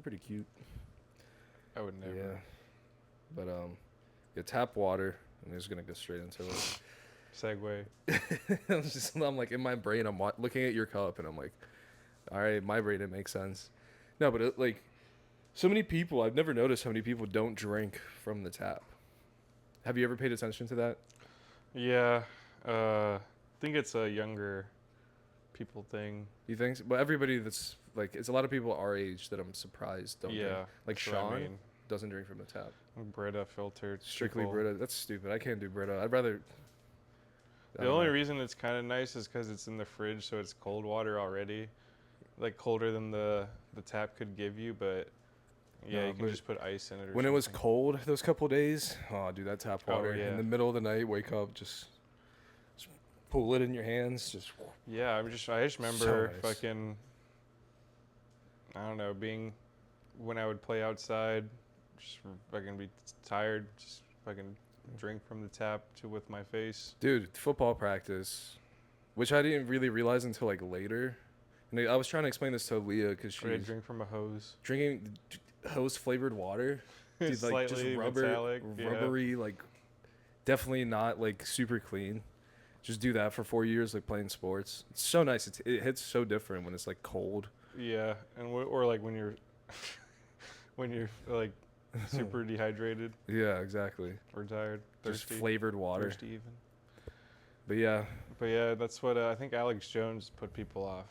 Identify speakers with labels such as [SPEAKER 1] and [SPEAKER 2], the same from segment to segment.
[SPEAKER 1] pretty cute.
[SPEAKER 2] I would never.
[SPEAKER 1] Yeah. But yeah, tap water. I'm just gonna go straight into it.
[SPEAKER 2] Segue.
[SPEAKER 1] I'm like in my brain. I'm looking at your cup, and I'm like, all right, my brain it makes sense. No, but like, so many people. I've never noticed how many people don't drink from the tap. Have you ever paid attention to that?
[SPEAKER 2] Yeah. I think it's a younger people thing.
[SPEAKER 1] You think? So? But everybody that's like, it's a lot of people our age that I'm surprised don't drink.
[SPEAKER 2] Yeah.
[SPEAKER 1] Like
[SPEAKER 2] That's what I
[SPEAKER 1] Sean
[SPEAKER 2] mean.
[SPEAKER 1] doesn't drink from the tap.
[SPEAKER 2] Brita filtered.
[SPEAKER 1] Strictly
[SPEAKER 2] people.
[SPEAKER 1] Brita. That's stupid. I can't do Brita. I'd rather. I
[SPEAKER 2] The
[SPEAKER 1] don't
[SPEAKER 2] only
[SPEAKER 1] know.
[SPEAKER 2] reason it's kind of nice is because it's in the fridge, so it's cold water already, like colder than the tap could give you. But yeah,
[SPEAKER 1] No,
[SPEAKER 2] you can
[SPEAKER 1] but
[SPEAKER 2] just put ice in it. Or
[SPEAKER 1] when it was
[SPEAKER 2] something.
[SPEAKER 1] cold those couple days, oh, dude, that tap
[SPEAKER 2] Oh,
[SPEAKER 1] water
[SPEAKER 2] yeah.
[SPEAKER 1] in the middle of the night, wake up, just pull it in your hands, just.
[SPEAKER 2] Yeah, I just remember
[SPEAKER 1] nice.
[SPEAKER 2] fucking. I don't know, being when I would play outside, just fucking be tired, just fucking drink from the tap to with my face.
[SPEAKER 1] Dude, football practice, which I didn't really realize until like later. And I was trying to explain this to Leah because
[SPEAKER 2] Or I
[SPEAKER 1] she's
[SPEAKER 2] drink from a hose.
[SPEAKER 1] drinking hose flavored water. Dude, like just
[SPEAKER 2] Slightly metallic.
[SPEAKER 1] rubbery, like definitely not like super clean. Just do that for 4 years, like playing sports. It's so nice. It hits so different when it's like cold.
[SPEAKER 2] Yeah, and or like when you're when you're like super dehydrated
[SPEAKER 1] Yeah, exactly.
[SPEAKER 2] or tired,
[SPEAKER 1] Just
[SPEAKER 2] thirsty,
[SPEAKER 1] flavored water.
[SPEAKER 2] thirsty even.
[SPEAKER 1] But yeah,
[SPEAKER 2] But yeah, that's what I think Alex Jones put people off.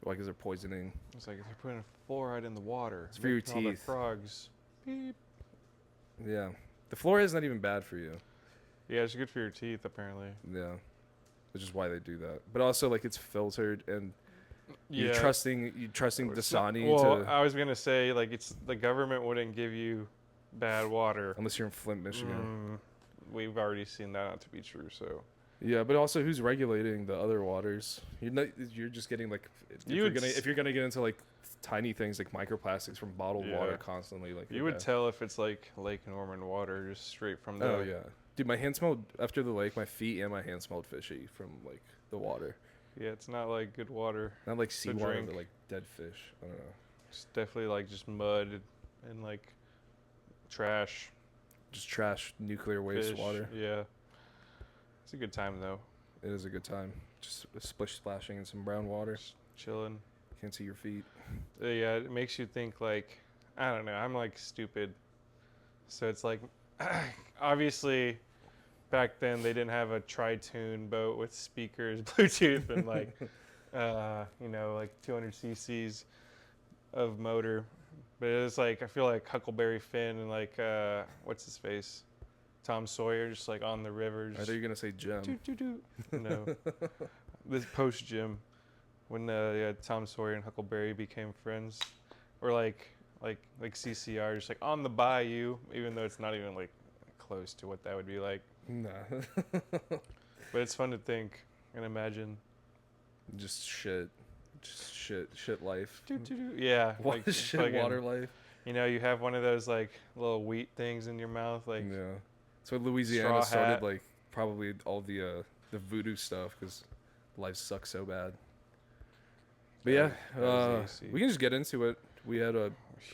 [SPEAKER 1] like, is there poisoning?
[SPEAKER 2] It's like if you're putting fluoride in the water,
[SPEAKER 1] It's for your
[SPEAKER 2] making all the
[SPEAKER 1] teeth.
[SPEAKER 2] frogs. Beep.
[SPEAKER 1] Yeah, the fluoride is not even bad for you.
[SPEAKER 2] Yeah, it's good for your teeth apparently.
[SPEAKER 1] Yeah, which is why they do that. But also, like, it's filtered, and you're
[SPEAKER 2] Yeah.
[SPEAKER 1] trusting
[SPEAKER 2] It's not-
[SPEAKER 1] Dasani
[SPEAKER 2] Well,
[SPEAKER 1] to,
[SPEAKER 2] I was gonna say like it's the government wouldn't give you bad water.
[SPEAKER 1] unless you're in Flint, Michigan.
[SPEAKER 2] We've already seen that not to be true. So
[SPEAKER 1] Yeah, but also, who's regulating the other waters? You're just getting like, if you're gonna get into like tiny things like microplastics from bottled water
[SPEAKER 2] Yeah.
[SPEAKER 1] constantly, like
[SPEAKER 2] you would tell if it's like Lake Norman water, just straight from the.
[SPEAKER 1] Oh yeah, dude, my hand smelled after the lake. My feet and my hand smelled fishy from like the water.
[SPEAKER 2] Yeah, it's not like good water.
[SPEAKER 1] Not like seawater,
[SPEAKER 2] drink.
[SPEAKER 1] but like dead fish. I don't know.
[SPEAKER 2] It's definitely like just mud and like trash.
[SPEAKER 1] Just trash, nuclear waste
[SPEAKER 2] Fish.
[SPEAKER 1] water.
[SPEAKER 2] Yeah, it's a good time though.
[SPEAKER 1] It is a good time. Just splish splashing in some brown water.
[SPEAKER 2] Just chilling.
[SPEAKER 1] Can't see your feet.
[SPEAKER 2] Yeah, it makes you think like I don't know. I'm like stupid, so it's like obviously back then they didn't have a tri-tune boat with speakers, Bluetooth, and like like 200 cc's of motor. But it was like I feel like Huckleberry Finn and like what's his face, Tom Sawyer, just like on the river.
[SPEAKER 1] I
[SPEAKER 2] Just
[SPEAKER 1] thought you were gonna say gem.
[SPEAKER 2] No, this post gym when Tom Sawyer and Huckleberry became friends, or like CCR, just like on the bayou, even though it's not even like close to what that would be like.
[SPEAKER 1] Nah.
[SPEAKER 2] But it's fun to think and imagine.
[SPEAKER 1] Just shit life.
[SPEAKER 2] Yeah,
[SPEAKER 1] What
[SPEAKER 2] like
[SPEAKER 1] shit
[SPEAKER 2] fucking-
[SPEAKER 1] water life?
[SPEAKER 2] You know, you have one of those like little wheat things in your mouth, like
[SPEAKER 1] Yeah. So Louisiana
[SPEAKER 2] straw
[SPEAKER 1] started
[SPEAKER 2] hat.
[SPEAKER 1] like probably all the voodoo stuff because life sucks so bad. But yeah,
[SPEAKER 2] That was the AC.
[SPEAKER 1] we can just get into it. We had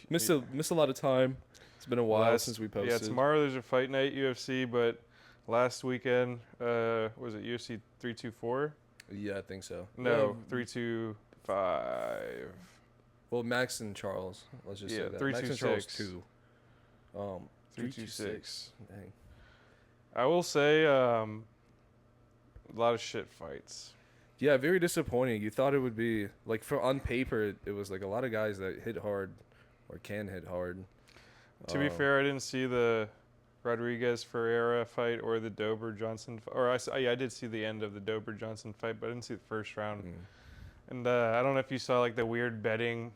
[SPEAKER 1] missed a lot of time. It's been a while since we posted.
[SPEAKER 2] Yeah, tomorrow there's a fight night UFC, but last weekend was it UFC 324?
[SPEAKER 1] Yeah, I think so.
[SPEAKER 2] No, 325.
[SPEAKER 1] Well, Maxx and Charles. Let's just
[SPEAKER 2] Yeah,
[SPEAKER 1] say that. Maxx and Charles
[SPEAKER 2] 326.
[SPEAKER 1] 2.
[SPEAKER 2] 326.
[SPEAKER 1] Dang.
[SPEAKER 2] I will say a lot of shit fights.
[SPEAKER 1] Yeah, very disappointing. You thought it would be like on paper, it was like a lot of guys that hit hard or can hit hard.
[SPEAKER 2] To be fair, I didn't see the Rodriguez Ferreira fight or the Dober Johnson I did see the end of the Dober Johnson fight, but I didn't see the first round. And I don't know if you saw like the weird betting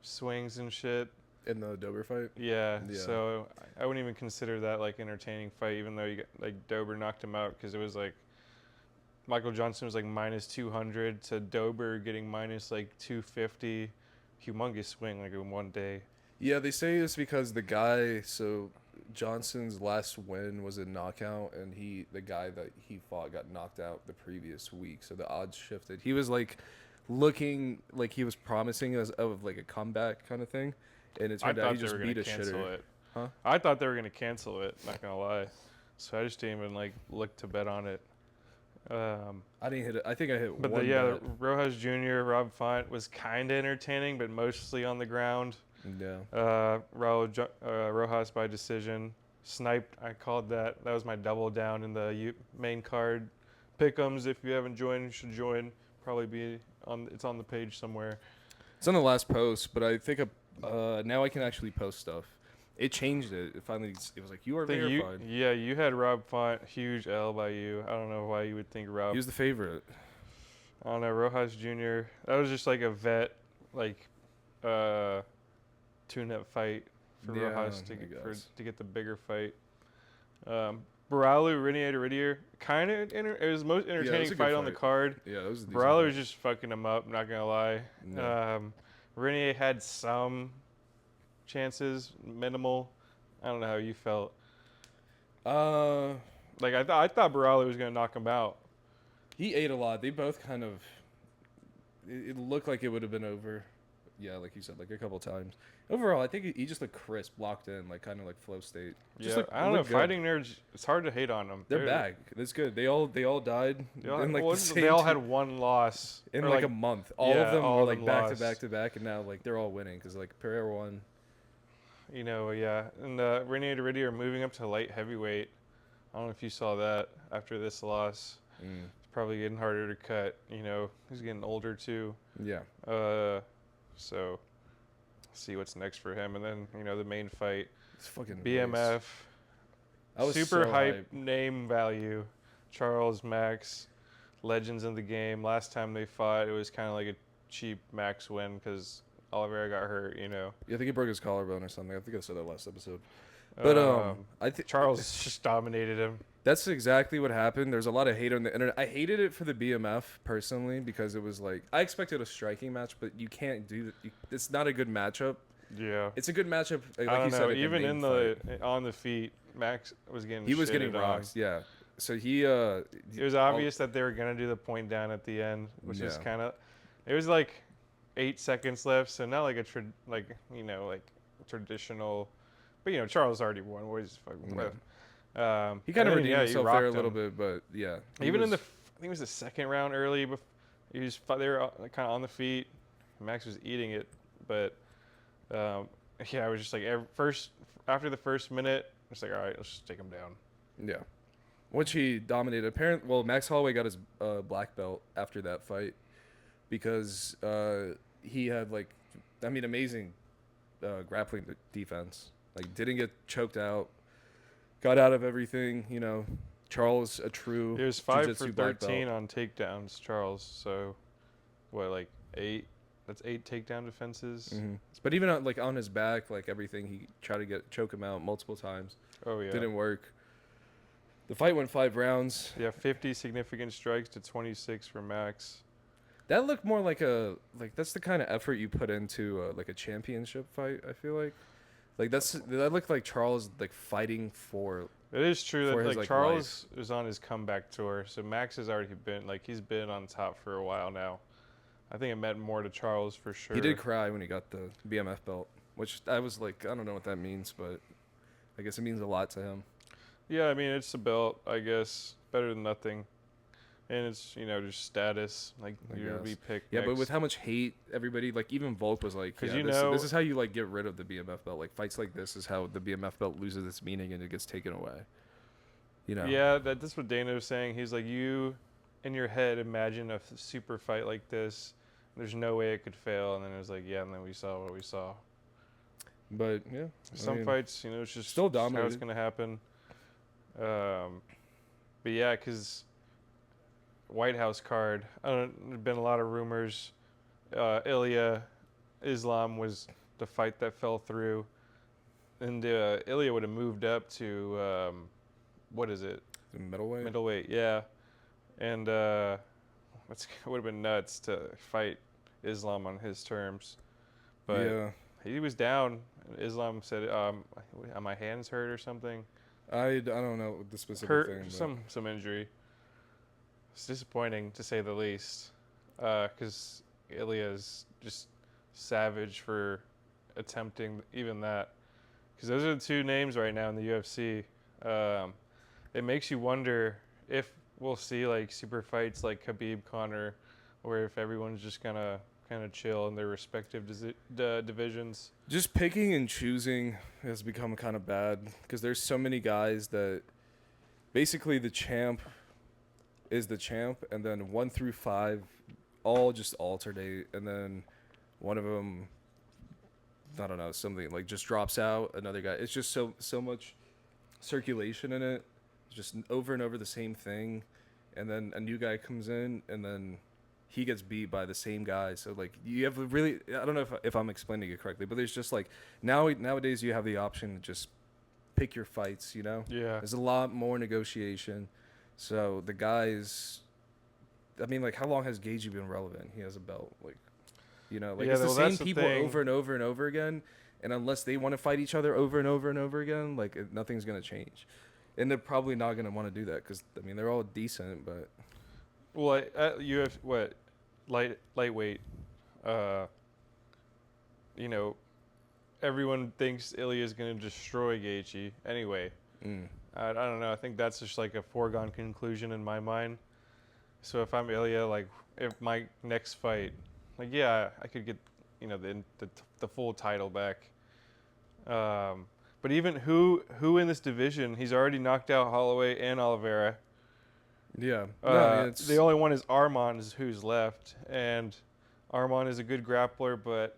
[SPEAKER 2] swings and shit.
[SPEAKER 1] In the Dober fight.
[SPEAKER 2] Yeah,
[SPEAKER 1] Yeah.
[SPEAKER 2] so I wouldn't even consider that like entertaining fight, even though Dober knocked him out, because it was like Michael Johnson was like minus 200 to Dober getting minus like 250. Humongous swing like in one day.
[SPEAKER 1] Yeah, they say it's because the guy. So Johnson's last win was a knockout, and the guy that he fought got knocked out the previous week. So the odds shifted. He was like looking like he was promising of like a comeback kind of thing, and it
[SPEAKER 2] I
[SPEAKER 1] turned out he
[SPEAKER 2] thought they
[SPEAKER 1] just
[SPEAKER 2] were gonna
[SPEAKER 1] beat a
[SPEAKER 2] cancel
[SPEAKER 1] shitter.
[SPEAKER 2] it.
[SPEAKER 1] Huh?
[SPEAKER 2] I thought they were gonna cancel it. Not gonna lie. So I just didn't even like look to bet on it.
[SPEAKER 1] I didn't hit it. I think I hit
[SPEAKER 2] But
[SPEAKER 1] one
[SPEAKER 2] the
[SPEAKER 1] bet.
[SPEAKER 2] Rojas Jr. Rob Font was kind of entertaining, but mostly on the ground.
[SPEAKER 1] Yeah.
[SPEAKER 2] Rojas by decision. Sniped. I called that. That was my double down in the main card. Pick'ems. If you haven't joined, you should join. Probably be on. It's on the page somewhere.
[SPEAKER 1] It's on the last post, but I think now I can actually post stuff. It changed it. It finally, it was like, you are
[SPEAKER 2] I think
[SPEAKER 1] verified.
[SPEAKER 2] you had Rob Font. Huge L by you. I don't know why you would think Rob.
[SPEAKER 1] He was the favorite.
[SPEAKER 2] I don't know. Rojas Jr. That was just like a vet, like, tune-up fight for Rojas to get the bigger fight. Baralu, Renier, kind of. It was the most entertaining fight on the card.
[SPEAKER 1] Yeah, that was a decent
[SPEAKER 2] Baralu
[SPEAKER 1] fight.
[SPEAKER 2] was just fucking him up. Not gonna lie.
[SPEAKER 1] No.
[SPEAKER 2] Renier had some chances, minimal. I don't know how you felt. Like I thought Baralu was gonna knock him out.
[SPEAKER 1] He ate a lot. They both kind of. It looked like it would have been over. Yeah, like you said, like a couple times. Overall, I think he just looked crisp, locked in, like kind of like flow state. Just
[SPEAKER 2] I don't know. Fighting nerds, it's hard to hate on them.
[SPEAKER 1] They're back. That's good. They all died.
[SPEAKER 2] They all,
[SPEAKER 1] in like the same
[SPEAKER 2] they all had one loss
[SPEAKER 1] in
[SPEAKER 2] or
[SPEAKER 1] like a month. All of them
[SPEAKER 2] all
[SPEAKER 1] were
[SPEAKER 2] of
[SPEAKER 1] like
[SPEAKER 2] them
[SPEAKER 1] back to
[SPEAKER 2] lost.
[SPEAKER 1] back to back, and now like they're all winning because like Pereira won.
[SPEAKER 2] You know, yeah. And Renier are moving up to light heavyweight. I don't know if you saw that after this loss. It's probably getting harder to cut. You know, he's getting older too.
[SPEAKER 1] Yeah.
[SPEAKER 2] So see what's next for him, and then the main fight,
[SPEAKER 1] It's fucking
[SPEAKER 2] BMF.
[SPEAKER 1] I was
[SPEAKER 2] Super
[SPEAKER 1] so
[SPEAKER 2] hype name value. Charles, Maxx, legends in the game. Last time they fought, it was kind of like a cheap Maxx win because Oliveira got hurt.
[SPEAKER 1] Yeah, I think he broke his collarbone or something. I think I said that last episode. But I think
[SPEAKER 2] Charles just dominated him.
[SPEAKER 1] That's exactly what happened. There's a lot of hate on the internet. I hated it for the BMF personally because it was like I expected a striking match, but you can't do that. It's not a good matchup.
[SPEAKER 2] Yeah,
[SPEAKER 1] it's a good matchup. Like
[SPEAKER 2] I don't
[SPEAKER 1] you
[SPEAKER 2] know.
[SPEAKER 1] said,
[SPEAKER 2] Even in on the feet, Maxx was getting.
[SPEAKER 1] He was getting
[SPEAKER 2] shitted on.
[SPEAKER 1] rocks. Yeah. So
[SPEAKER 2] It was obvious that they were gonna do the point down at the end, which is kind of. It was like 8 seconds left, so not like a traditional. But Charles already won. What is fucking left?
[SPEAKER 1] He kind of redeemed himself there a little
[SPEAKER 2] him.
[SPEAKER 1] bit, but yeah.
[SPEAKER 2] Even in I think it was the second round early. They were kind of on the feet. Maxx was eating it, but I was just like after the first minute, it's like all right, let's just take him down.
[SPEAKER 1] Yeah, which he dominated. Max Holloway got his black belt after that fight because he had amazing grappling defense. Like didn't get choked out. Got out of everything, Charles, a true.
[SPEAKER 2] It was 5 for 13 on takedowns, Charles. So, what, like 8? That's 8 takedown defenses.
[SPEAKER 1] Mm-hmm. But even on his back, everything, he tried to choke him out multiple times.
[SPEAKER 2] Oh yeah,
[SPEAKER 1] didn't work. The fight went 5 rounds.
[SPEAKER 2] Yeah, 50 significant strikes to 26 for Maxx.
[SPEAKER 1] That looked more that's the kind of effort you put into a championship fight. I feel like. That looked like Charles fighting for.
[SPEAKER 2] It is true that Charles
[SPEAKER 1] life.
[SPEAKER 2] is on his comeback tour, so Maxx has already been he's been on top for a while now. I think it meant more to Charles for sure.
[SPEAKER 1] He did cry when he got the BMF belt, which I was I don't know what that means, but I guess it means a lot to him.
[SPEAKER 2] Yeah, I mean it's a belt, I guess, better than nothing. And it's, just status. You'll be picked.
[SPEAKER 1] Yeah,
[SPEAKER 2] next.
[SPEAKER 1] but with how much hate everybody, even Volk was like,
[SPEAKER 2] because
[SPEAKER 1] this is how you get rid of the BMF belt. Fights like this is how the BMF belt loses its meaning and it gets taken away.
[SPEAKER 2] Yeah, that's what Dana was saying. He's like, you, in your head, imagine a super fight like this. There's no way it could fail. And then it was like, yeah, and then we saw what we saw.
[SPEAKER 1] But, yeah.
[SPEAKER 2] Some fights, it's just
[SPEAKER 1] still dominated.
[SPEAKER 2] How it's going to happen. But, yeah, because White House card, there's been a lot of rumors. Ilya Islam was the fight that fell through. And Ilya would have moved up to, what is it?
[SPEAKER 1] Middleweight?
[SPEAKER 2] Middleweight, yeah. And it would have been nuts to fight Islam on his terms. But
[SPEAKER 1] yeah.
[SPEAKER 2] He was down. Islam said, "Are my hands hurt or something?"
[SPEAKER 1] I don't know the specific thing.
[SPEAKER 2] Some injury. It's disappointing to say the least, because Ilya is just savage for attempting even that, because those are the two names right now in the UFC. It makes you wonder if we'll see like super fights like Khabib Conor, or if everyone's just gonna kind of chill in their respective divisions.
[SPEAKER 1] Just picking and choosing has become kind of bad because there's so many guys that basically the champ is the champ, and then 1 through 5 all just alternate, and then one of them, I don't know, something like just drops out. Another guy. It's just so much circulation in it. It's just over and over the same thing, and then a new guy comes in, and then he gets beat by the same guy. So like you have really, I don't know if I'm explaining it correctly, but there's just like nowadays you have the option to just pick your fights. You know,
[SPEAKER 2] Yeah.
[SPEAKER 1] there's a lot more negotiation. So the guys, I mean, like how long has Gaethje been relevant? He has a belt, like, you know, like
[SPEAKER 2] Yeah,
[SPEAKER 1] it's the
[SPEAKER 2] well,
[SPEAKER 1] same
[SPEAKER 2] that's the
[SPEAKER 1] people
[SPEAKER 2] thing.
[SPEAKER 1] over and over and over again. And unless they want to fight each other over and over and over again, like nothing's gonna change. And they're probably not gonna want to do that because I mean they're all decent, but
[SPEAKER 2] Well, you have what lightweight. You know, everyone thinks Ilya's going to destroy Gaethje anyway. I don't know. I think that's just like a foregone conclusion in my mind. So if I'm Ilya, like if my next fight, like yeah, I could get the full title back. But even who in this division, he's already knocked out Holloway and Oliveira.
[SPEAKER 1] yeah. No, I mean,
[SPEAKER 2] The only one is Arman who's left, and Arman is a good grappler, but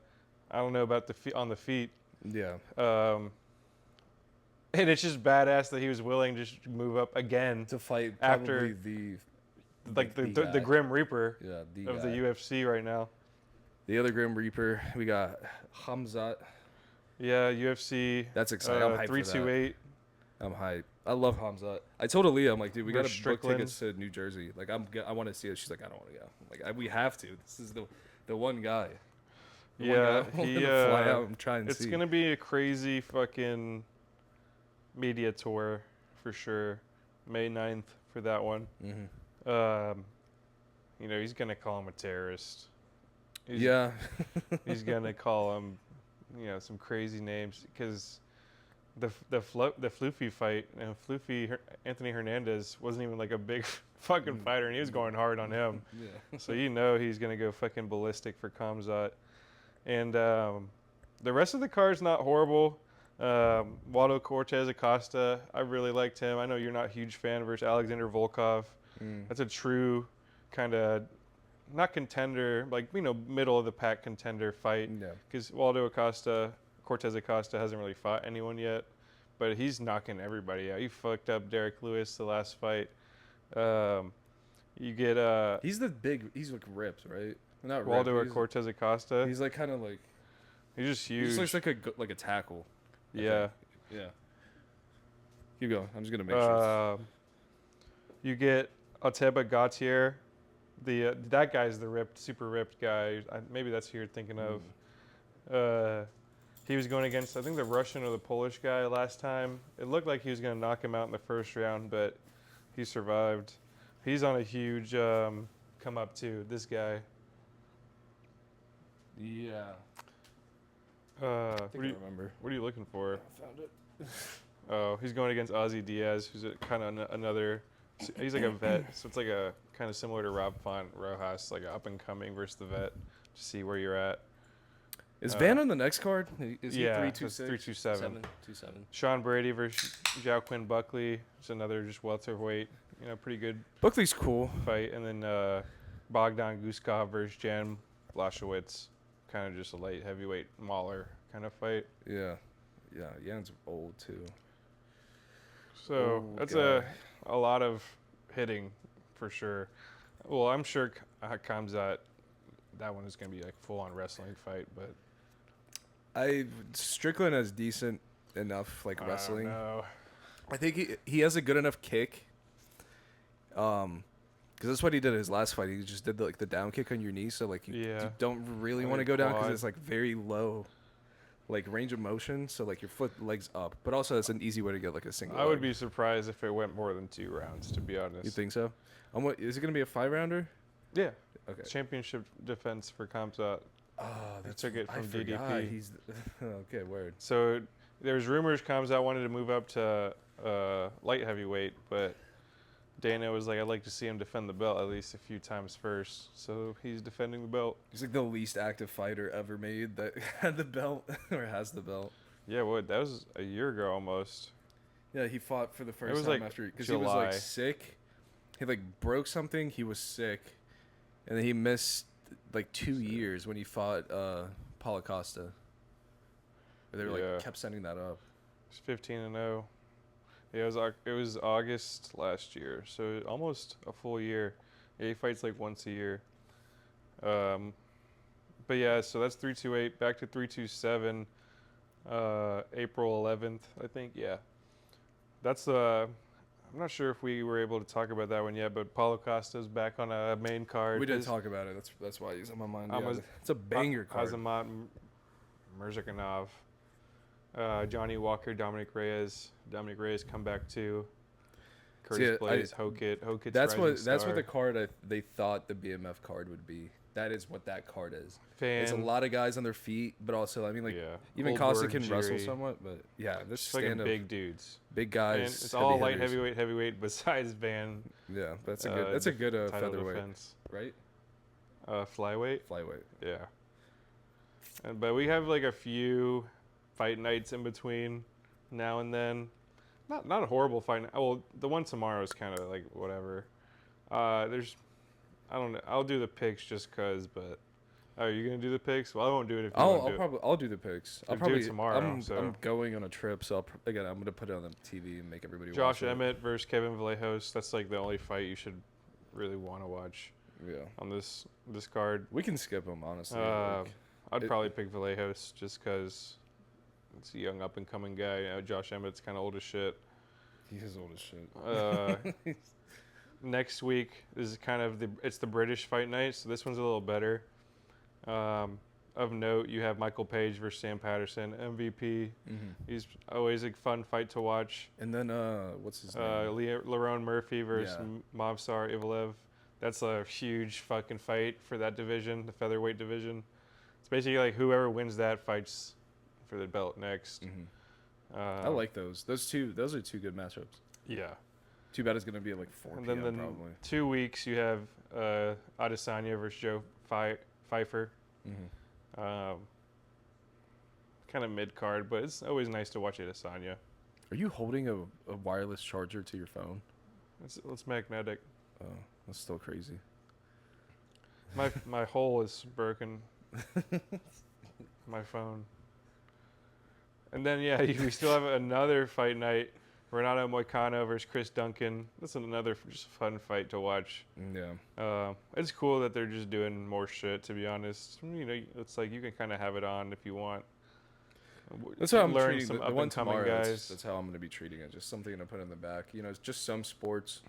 [SPEAKER 2] I don't know about on the feet.
[SPEAKER 1] yeah.
[SPEAKER 2] And it's just badass that he was willing to just move up again
[SPEAKER 1] To fight
[SPEAKER 2] after
[SPEAKER 1] probably
[SPEAKER 2] the
[SPEAKER 1] guy.
[SPEAKER 2] Grim Reaper
[SPEAKER 1] Yeah,
[SPEAKER 2] of the
[SPEAKER 1] guy.
[SPEAKER 2] UFC right now.
[SPEAKER 1] The other Grim Reaper, we got Hamzat.
[SPEAKER 2] Yeah, UFC.
[SPEAKER 1] That's exciting. I'm hyped for that.
[SPEAKER 2] 328.
[SPEAKER 1] I'm hyped. I love Hamzat. I told Aaliyah, I'm like, dude, we got to book
[SPEAKER 2] Strickland.
[SPEAKER 1] tickets to New Jersey. Like, I want to see it. She's like, I don't want to go. I'm like, we have to. This is the one guy. The one
[SPEAKER 2] Yeah,
[SPEAKER 1] guy I wanted to fly out and try and
[SPEAKER 2] it's
[SPEAKER 1] see.
[SPEAKER 2] gonna be a crazy fucking media tour for sure. May 9th for that one.
[SPEAKER 1] Mm-hmm.
[SPEAKER 2] He's gonna call him a terrorist.
[SPEAKER 1] Yeah.
[SPEAKER 2] He's gonna call him, some crazy names because the Floofy fight, Anthony Hernandez wasn't even like a big fucking fighter, and he was going hard on him.
[SPEAKER 1] Yeah.
[SPEAKER 2] So he's gonna go fucking ballistic for Khamzat, and the rest of the card's not horrible. Waldo Cortez Acosta, I really liked him. I know you're not a huge fan versus Alexander Volkov. That's a true kind of not contender, like middle of the pack contender fight.
[SPEAKER 1] Yeah.
[SPEAKER 2] Because Cortez Acosta hasn't really fought anyone yet, but he's knocking everybody out. He fucked up Derek Lewis the last fight. You get
[SPEAKER 1] He's like ripped, right? Not
[SPEAKER 2] Waldo or
[SPEAKER 1] ripped.
[SPEAKER 2] Cortez Acosta.
[SPEAKER 1] He's like kind of like.
[SPEAKER 2] He's just
[SPEAKER 1] He
[SPEAKER 2] huge.
[SPEAKER 1] just looks like a tackle. I
[SPEAKER 2] Yeah.
[SPEAKER 1] think. Yeah. Keep going. I'm just gonna make sure.
[SPEAKER 2] You get Oteba Gautier. That guy's the super ripped guy. Maybe that's who you're thinking of. He was going against, I think, the Russian or the Polish guy last time. It looked like he was going to knock him out in the first round, but he survived. He's on a huge come up too. This guy.
[SPEAKER 1] Yeah.
[SPEAKER 2] I
[SPEAKER 1] I think I remember.
[SPEAKER 2] What are you looking for?
[SPEAKER 1] I found it.
[SPEAKER 2] Oh, he's going against Ozzy Diaz, who's kind of another. He's like a vet, so it's like a kind of similar to Rob Font Rojas, like up and coming versus the vet. To see where you're at.
[SPEAKER 1] Is Van on the next card? Is he
[SPEAKER 2] Yeah,
[SPEAKER 1] 326?
[SPEAKER 2] it's 327.
[SPEAKER 1] 27.
[SPEAKER 2] Sean Brady versus Zhao Quinn Buckley. It's another just welterweight. Pretty good
[SPEAKER 1] Buckley's cool.
[SPEAKER 2] fight. And then Bogdan Guskov versus Jan Blachowicz. Kind of just a light heavyweight mauler kind of fight.
[SPEAKER 1] Yeah. Yeah, Jan's old too.
[SPEAKER 2] So
[SPEAKER 1] Oh,
[SPEAKER 2] that's
[SPEAKER 1] God.
[SPEAKER 2] a lot of hitting for sure. Well, I'm sure Khamzat, that one is going to be like full on wrestling fight, but
[SPEAKER 1] Strickland has decent enough like wrestling.
[SPEAKER 2] No.
[SPEAKER 1] I think he has a good enough kick. Because that's what he did his last fight. He just did the down kick on your knee, so like you don't really
[SPEAKER 2] On
[SPEAKER 1] want to
[SPEAKER 2] your
[SPEAKER 1] go down because
[SPEAKER 2] quad.
[SPEAKER 1] it's like very low, like range of motion. So like your legs up, but also that's an easy way to get like a single.
[SPEAKER 2] I would
[SPEAKER 1] leg.
[SPEAKER 2] be surprised if it went more than 2 rounds, to be honest.
[SPEAKER 1] You think so? Is it gonna be a 5-rounder?
[SPEAKER 2] Yeah.
[SPEAKER 1] Okay.
[SPEAKER 2] Championship defense for Khamzat.
[SPEAKER 1] Oh,
[SPEAKER 2] He
[SPEAKER 1] that's
[SPEAKER 2] took it
[SPEAKER 1] I
[SPEAKER 2] from
[SPEAKER 1] forgot.
[SPEAKER 2] DDP.
[SPEAKER 1] He's okay. Word.
[SPEAKER 2] So there's rumors comes out wanted to move up to light heavyweight, but Dana was like, I'd like to see him defend the belt at least a few times first. So he's defending the belt.
[SPEAKER 1] He's like the least active fighter ever made that had the belt or has the belt.
[SPEAKER 2] Yeah, what? That was a year ago almost.
[SPEAKER 1] Yeah, he fought for the first
[SPEAKER 2] was
[SPEAKER 1] time
[SPEAKER 2] like
[SPEAKER 1] after because he was like
[SPEAKER 2] July.
[SPEAKER 1] sick. He like broke something. He was sick, and then he missed like 2 years when he fought Paulo Costa. They were
[SPEAKER 2] Yeah.
[SPEAKER 1] like kept sending that up.
[SPEAKER 2] He's 15-0. Yeah, it was August last year, so almost a full year. Yeah, he fights like once a year. But yeah, so that's 328. Back to 327. April 11th, I think. Yeah, that's I'm not sure if we were able to talk about that one yet, but Paulo Costa's back on a main card.
[SPEAKER 1] We did talk about it. That's why he's on my mind. Yeah,
[SPEAKER 2] Almost-
[SPEAKER 1] it's a banger card.
[SPEAKER 2] Azamat Murzakanov, Johnny Walker, Dominic Reyes. Dominic Reyes come back too. Curtis Blaze, Hokit. Hokit's
[SPEAKER 1] That's what
[SPEAKER 2] star.
[SPEAKER 1] the card they thought the BMF card would be. That is what that card is.
[SPEAKER 2] Fan.
[SPEAKER 1] It's a lot of guys on their feet, but also I mean like
[SPEAKER 2] Yeah.
[SPEAKER 1] even
[SPEAKER 2] Goldberg,
[SPEAKER 1] Costa can wrestle
[SPEAKER 2] Jiri.
[SPEAKER 1] somewhat, but yeah, this
[SPEAKER 2] Just fucking
[SPEAKER 1] stand up
[SPEAKER 2] big dudes.
[SPEAKER 1] big
[SPEAKER 2] And
[SPEAKER 1] guys.
[SPEAKER 2] it's all
[SPEAKER 1] heavy
[SPEAKER 2] light,
[SPEAKER 1] hitters.
[SPEAKER 2] heavyweight besides Van.
[SPEAKER 1] Yeah, that's a good
[SPEAKER 2] title
[SPEAKER 1] featherweight,
[SPEAKER 2] defense.
[SPEAKER 1] right?
[SPEAKER 2] Flyweight.
[SPEAKER 1] Flyweight.
[SPEAKER 2] Yeah. But we have like a few fight nights in between now and then. Not a horrible fight night. Well, the one tomorrow is kind of like whatever. I don't know. I'll do the picks just cause, but are you gonna do the picks? Well, I won't do it if you want to do it.
[SPEAKER 1] I'll do the picks. I'll
[SPEAKER 2] do it
[SPEAKER 1] probably
[SPEAKER 2] tomorrow,
[SPEAKER 1] I'm
[SPEAKER 2] so.
[SPEAKER 1] going on a trip, so I'm gonna put it on the TV and make everybody
[SPEAKER 2] Josh
[SPEAKER 1] watch it.
[SPEAKER 2] Emmett versus Kevin Vallejos. That's like the only fight you should really want to watch
[SPEAKER 1] Yeah,
[SPEAKER 2] on this card.
[SPEAKER 1] we can skip them honestly.
[SPEAKER 2] I'd probably pick Vallejos just because it's a young up and coming guy. You know, Josh Emmett's kind of old as shit.
[SPEAKER 1] He is old as shit.
[SPEAKER 2] Next week is kind of it's the British fight night, so this one's a little better. Of note, you have Michael Page versus Sam Patterson, MVP. He's always a fun fight to watch.
[SPEAKER 1] And then what's his name?
[SPEAKER 2] Lerone Murphy versus
[SPEAKER 1] Yeah.
[SPEAKER 2] Movsar Ivlev. That's a huge fucking fight for that division, the featherweight division. It's basically like whoever wins that fights for the belt next.
[SPEAKER 1] I like those. Those are two good matchups.
[SPEAKER 2] Yeah.
[SPEAKER 1] Too bad it's gonna be at like 4
[SPEAKER 2] And
[SPEAKER 1] p.m.
[SPEAKER 2] then
[SPEAKER 1] probably.
[SPEAKER 2] 2 weeks you have Adesanya versus Joe Pfeiffer. Kind of mid card, but it's always nice to watch Adesanya.
[SPEAKER 1] Are you holding a wireless charger to your phone?
[SPEAKER 2] It's magnetic.
[SPEAKER 1] Oh, that's still crazy.
[SPEAKER 2] My hole is broken. My phone. And then we still have another fight night. Renato Moicano versus Chris Duncan. That's another just fun fight to watch.
[SPEAKER 1] Yeah.
[SPEAKER 2] It's cool that they're just doing more shit. To be honest, you know, it's like you can kind of have it on if you want.
[SPEAKER 1] That's how I'm
[SPEAKER 2] Learn
[SPEAKER 1] treating
[SPEAKER 2] some
[SPEAKER 1] the one
[SPEAKER 2] up-and-coming
[SPEAKER 1] tomorrow.
[SPEAKER 2] guys.
[SPEAKER 1] That's how I'm gonna be treating it. Just something to put in the back. You know, it's just some sports.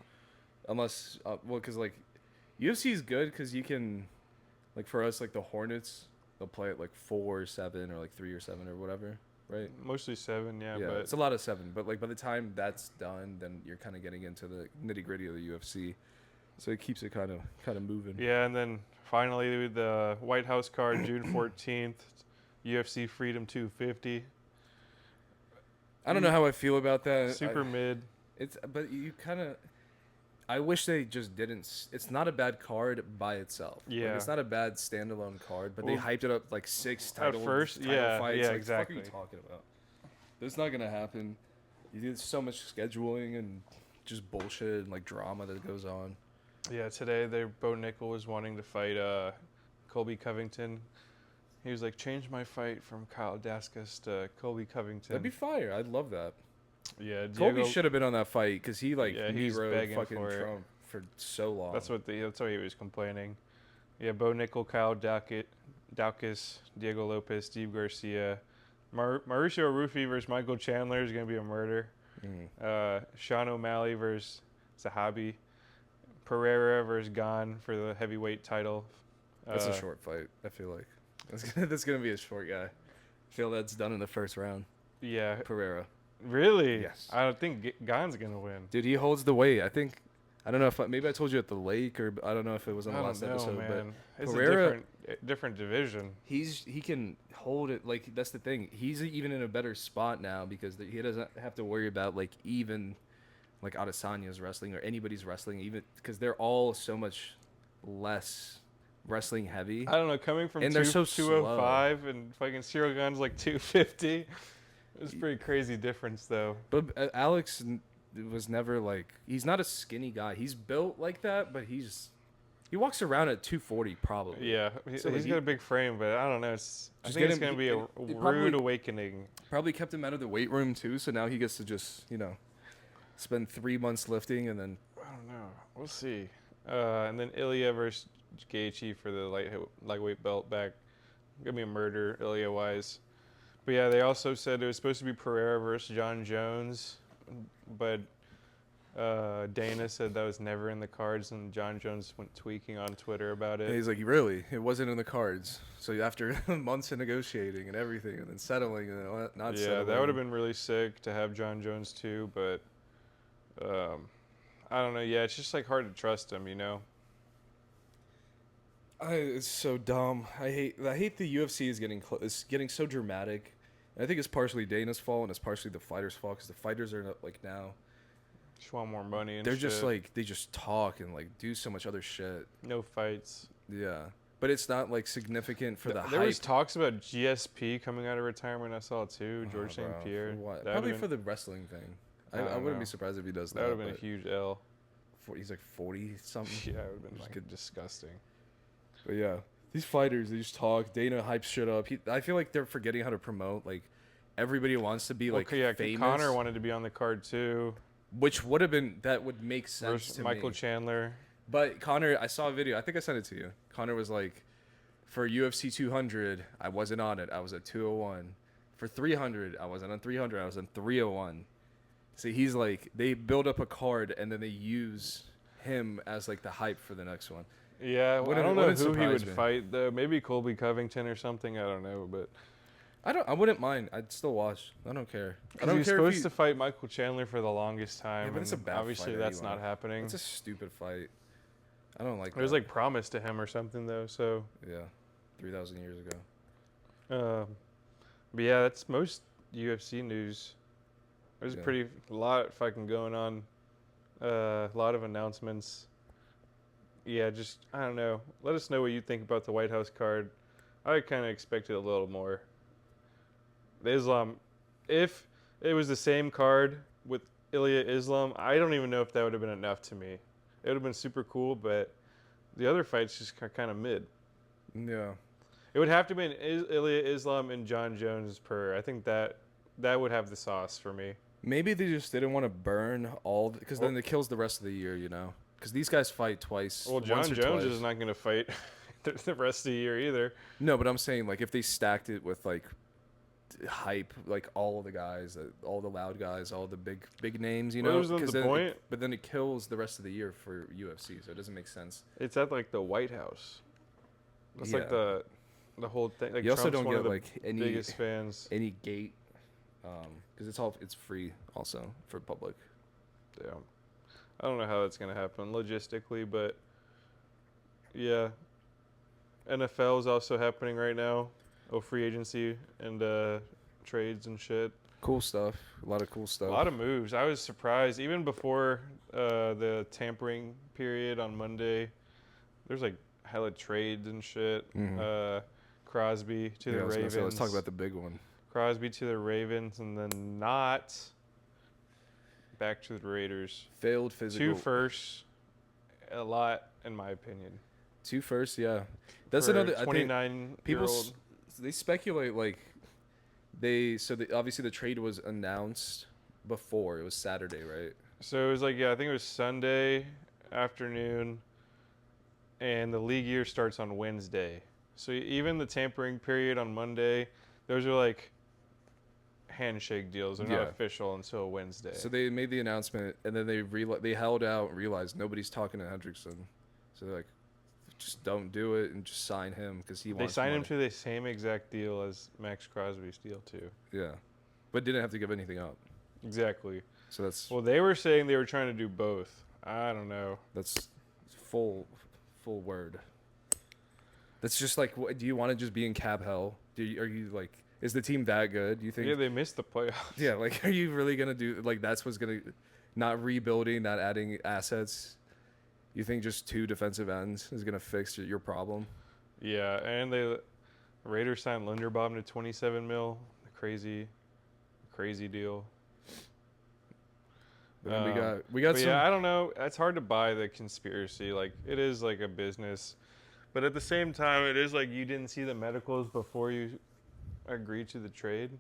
[SPEAKER 1] Unless, because like UFC is good because you can, like for us, like the Hornets, they'll play at like 4 or 7 or like 3 or 7 or whatever, right?
[SPEAKER 2] Mostly 7, yeah.
[SPEAKER 1] Yeah,
[SPEAKER 2] But
[SPEAKER 1] it's a lot of 7. But like by the time that's done, then you're kind of getting into the nitty gritty of the UFC. So it keeps it kind of moving.
[SPEAKER 2] yeah, and then finally the White House card, June 14th, UFC Freedom 250.
[SPEAKER 1] I don't know how I feel about that.
[SPEAKER 2] Super mid.
[SPEAKER 1] But you kind of. I wish they just didn't. It's not a bad card by itself. Like,
[SPEAKER 2] Yeah.
[SPEAKER 1] it's not a bad standalone card, but they
[SPEAKER 2] Well,
[SPEAKER 1] hyped it up like 6
[SPEAKER 2] at first,
[SPEAKER 1] title
[SPEAKER 2] yeah,
[SPEAKER 1] fights.
[SPEAKER 2] yeah,
[SPEAKER 1] like,
[SPEAKER 2] exactly.
[SPEAKER 1] What are you talking about? That's not gonna happen. You do so much scheduling and just bullshit and like drama that goes on.
[SPEAKER 2] Yeah, today Bo Nickel was wanting to fight Colby Covington. He was like, change my fight from Kyle Daskus to Colby Covington.
[SPEAKER 1] That'd be fire. I'd love that.
[SPEAKER 2] Yeah,
[SPEAKER 1] Colby should have been on that fight because he like
[SPEAKER 2] Yeah,
[SPEAKER 1] knee
[SPEAKER 2] he's
[SPEAKER 1] rode
[SPEAKER 2] begging
[SPEAKER 1] fucking
[SPEAKER 2] for it.
[SPEAKER 1] Trump for so long.
[SPEAKER 2] That's why he was complaining. Yeah, Bo Nickel, Kyle Daukaus, Diego Lopez, Steve Garcia. Mauricio Rufy versus Michael Chandler is going to be a murder. Sean O'Malley versus Zahabi. Pereira versus Gane for the heavyweight title.
[SPEAKER 1] That's a short fight. I feel like that's gonna be a short guy. I feel that's done in the first round.
[SPEAKER 2] Yeah.
[SPEAKER 1] Pereira.
[SPEAKER 2] Really?
[SPEAKER 1] Yes.
[SPEAKER 2] I don't think Gane's going to win.
[SPEAKER 1] Dude, he holds the weight. I think. I don't know if maybe I told you at the lake or I don't know if it was on the last episode.
[SPEAKER 2] Man.
[SPEAKER 1] But
[SPEAKER 2] It's
[SPEAKER 1] Pereira,
[SPEAKER 2] different division.
[SPEAKER 1] He can hold it. Like that's the thing. He's even in a better spot now because he doesn't have to worry about like even like Adesanya's wrestling or anybody's wrestling, even because they're all so much less wrestling heavy.
[SPEAKER 2] I don't know, coming from
[SPEAKER 1] And they're so
[SPEAKER 2] 205 and fucking Cyril Gunn's like 250. It was a pretty crazy difference, though.
[SPEAKER 1] But Alex was never like, he's not a skinny guy. He's built like that, but he walks around at 240 probably.
[SPEAKER 2] Yeah,
[SPEAKER 1] So,
[SPEAKER 2] he's
[SPEAKER 1] like,
[SPEAKER 2] got a big frame, but I don't know. I
[SPEAKER 1] Just
[SPEAKER 2] think
[SPEAKER 1] get
[SPEAKER 2] it's
[SPEAKER 1] him-
[SPEAKER 2] going to be a
[SPEAKER 1] he
[SPEAKER 2] rude
[SPEAKER 1] probably-
[SPEAKER 2] awakening.
[SPEAKER 1] Probably kept him out of the weight room too, so now he gets to just, spend 3 months lifting and then
[SPEAKER 2] I don't know. We'll see. And then Ilya versus Gaethje for the lightweight belt back. Gonna be a murder, Ilya-wise. But yeah, they also said it was supposed to be Pereira versus John Jones, but Dana said that was never in the cards, and John Jones went tweaking on Twitter about
[SPEAKER 1] and
[SPEAKER 2] it.
[SPEAKER 1] he's like, really? It wasn't in the cards. So after months of negotiating and everything and then settling and then not
[SPEAKER 2] Yeah,
[SPEAKER 1] settling.
[SPEAKER 2] that would have been really sick to have John Jones too, but I don't know. Yeah, it's just like hard to trust him,
[SPEAKER 1] It's so dumb. I hate the UFC is it's getting so dramatic. And I think it's partially Dana's fault and it's partially the fighters' fault because the fighters are like now
[SPEAKER 2] Just want more money and
[SPEAKER 1] they're
[SPEAKER 2] shit.
[SPEAKER 1] just like they just talk and like do so much other shit.
[SPEAKER 2] No fights.
[SPEAKER 1] Yeah, but it's not like significant for the
[SPEAKER 2] There
[SPEAKER 1] hype.
[SPEAKER 2] was talks about GSP coming out of retirement. I saw it too.
[SPEAKER 1] Oh,
[SPEAKER 2] George St.
[SPEAKER 1] bro,
[SPEAKER 2] Pierre.
[SPEAKER 1] for what?
[SPEAKER 2] That
[SPEAKER 1] Probably
[SPEAKER 2] would've
[SPEAKER 1] for the wrestling thing.
[SPEAKER 2] I
[SPEAKER 1] I
[SPEAKER 2] don't
[SPEAKER 1] wouldn't
[SPEAKER 2] know.
[SPEAKER 1] be surprised if he does that.
[SPEAKER 2] That would have been a
[SPEAKER 1] but
[SPEAKER 2] huge L.
[SPEAKER 1] he's like 40 something.
[SPEAKER 2] Yeah, it would have been
[SPEAKER 1] Just
[SPEAKER 2] like disgusting.
[SPEAKER 1] But yeah, these fighters, they just talk. Dana hypes shit up. I feel like they're forgetting how to promote. Like, everybody wants to be, like,
[SPEAKER 2] yeah,
[SPEAKER 1] famous.
[SPEAKER 2] Connor wanted to be on the card too.
[SPEAKER 1] Which would have been, that would make sense
[SPEAKER 2] Versus
[SPEAKER 1] to
[SPEAKER 2] Michael
[SPEAKER 1] me.
[SPEAKER 2] Chandler.
[SPEAKER 1] But Connor, I saw a video. I think I sent it to you. Connor was like, for UFC 200, I wasn't on it. I was at 201. For 300, I wasn't on 300. I was on 301. See, he's like, they build up a card, and then they use him as, like, the hype for the next one.
[SPEAKER 2] Yeah, I
[SPEAKER 1] Wouldn't-
[SPEAKER 2] don't know
[SPEAKER 1] wouldn't
[SPEAKER 2] who he
[SPEAKER 1] surprise
[SPEAKER 2] would
[SPEAKER 1] me.
[SPEAKER 2] fight though. Maybe Colby Covington or something. I don't know, but
[SPEAKER 1] I wouldn't mind. I'd still watch. I don't care. I don't
[SPEAKER 2] he's
[SPEAKER 1] care
[SPEAKER 2] supposed
[SPEAKER 1] if
[SPEAKER 2] to fight Michael Chandler for the longest time.
[SPEAKER 1] Yeah, but it's a
[SPEAKER 2] and
[SPEAKER 1] bad
[SPEAKER 2] obviously
[SPEAKER 1] fight
[SPEAKER 2] that's
[SPEAKER 1] anyway.
[SPEAKER 2] not happening.
[SPEAKER 1] It's a stupid fight. I don't like
[SPEAKER 2] It was
[SPEAKER 1] that.
[SPEAKER 2] like promised to him or something though. So,
[SPEAKER 1] Yeah, 3,000 years ago.
[SPEAKER 2] but yeah, that's most UFC news. There's
[SPEAKER 1] Yeah.
[SPEAKER 2] a lot fucking going on. A lot of announcements. Yeah, just I don't know. Let us know what you think about the White House card. I kind of expected a little more. The Islam, if it was the same card with Ilya Islam, I don't even know if that would have been enough to me. It would have been super cool, but the other fights just kind of mid.
[SPEAKER 1] Yeah.
[SPEAKER 2] It would have to be Ilya Islam and John Jones per. I think that would have the sauce for me.
[SPEAKER 1] Maybe they just didn't want to burn all because then it kills the rest of the year, Because these guys fight twice.
[SPEAKER 2] Well,
[SPEAKER 1] once
[SPEAKER 2] John
[SPEAKER 1] or
[SPEAKER 2] Jones
[SPEAKER 1] twice.
[SPEAKER 2] is not going to fight the rest of the year either.
[SPEAKER 1] No, but I'm saying like if they stacked it with like hype, like all of the guys, all the loud guys, all the big names,
[SPEAKER 2] Well, wasn't
[SPEAKER 1] 'cause
[SPEAKER 2] the
[SPEAKER 1] then
[SPEAKER 2] point?
[SPEAKER 1] but then it kills the rest of the year for UFC, so it doesn't make sense.
[SPEAKER 2] It's at like the White House. That's like
[SPEAKER 1] Yeah.
[SPEAKER 2] the whole thing. Like
[SPEAKER 1] You also
[SPEAKER 2] Trump's
[SPEAKER 1] don't
[SPEAKER 2] one
[SPEAKER 1] get
[SPEAKER 2] of the
[SPEAKER 1] like any
[SPEAKER 2] biggest fans.
[SPEAKER 1] gate, because it's free also for public.
[SPEAKER 2] Yeah. I don't know how that's going to happen logistically, but yeah. NFL is also happening right now. Free agency and trades and shit.
[SPEAKER 1] Cool stuff. A lot of cool
[SPEAKER 2] A
[SPEAKER 1] stuff.
[SPEAKER 2] lot of moves. I was surprised. Even before the tampering period on Monday, there's like hella trades and shit.
[SPEAKER 1] Mhm.
[SPEAKER 2] Crosby to the
[SPEAKER 1] I was gonna
[SPEAKER 2] Ravens.
[SPEAKER 1] say, let's talk about the big one.
[SPEAKER 2] Crosby to the Ravens, and then not back to the Raiders.
[SPEAKER 1] Failed physical.
[SPEAKER 2] 2 firsts, a lot in my opinion.
[SPEAKER 1] 2 firsts, yeah. That's
[SPEAKER 2] For
[SPEAKER 1] another.
[SPEAKER 2] a
[SPEAKER 1] I think
[SPEAKER 2] 29
[SPEAKER 1] people
[SPEAKER 2] year old.
[SPEAKER 1] they speculate like obviously the trade was announced before. It was Saturday, right?
[SPEAKER 2] So it was like, yeah, I think it was Sunday afternoon, and the league year starts on Wednesday. So even the tampering period on Monday, those are like handshake deals. They're
[SPEAKER 1] Yeah.
[SPEAKER 2] not official until Wednesday.
[SPEAKER 1] So they made the announcement, and then they held out and realized nobody's talking to Hendrickson. So they're like, just don't do it and just sign him because he
[SPEAKER 2] they
[SPEAKER 1] wants
[SPEAKER 2] signed him
[SPEAKER 1] money.
[SPEAKER 2] to the same exact deal as Maxx Crosby's deal too.
[SPEAKER 1] Yeah, but didn't have to give anything up.
[SPEAKER 2] Exactly.
[SPEAKER 1] So that's
[SPEAKER 2] Well, they were saying they were trying to do both. I don't know.
[SPEAKER 1] that's full word. That's just like, do you want to just be in cap hell? Are you like, is the team that good? Do you think?
[SPEAKER 2] Yeah, they missed the playoffs.
[SPEAKER 1] Yeah, like, are you really gonna do like that's what's gonna, not rebuilding, not adding assets? You think just 2 defensive ends is gonna fix your problem?
[SPEAKER 2] Yeah, and the Raiders signed Linderbaum to 27 mil. Crazy, crazy deal.
[SPEAKER 1] But then we got
[SPEAKER 2] But
[SPEAKER 1] some.
[SPEAKER 2] yeah, I don't know. It's hard to buy the conspiracy. Like it is like a business, but at the same time, it is like you didn't see the medicals before you agreed to the trade.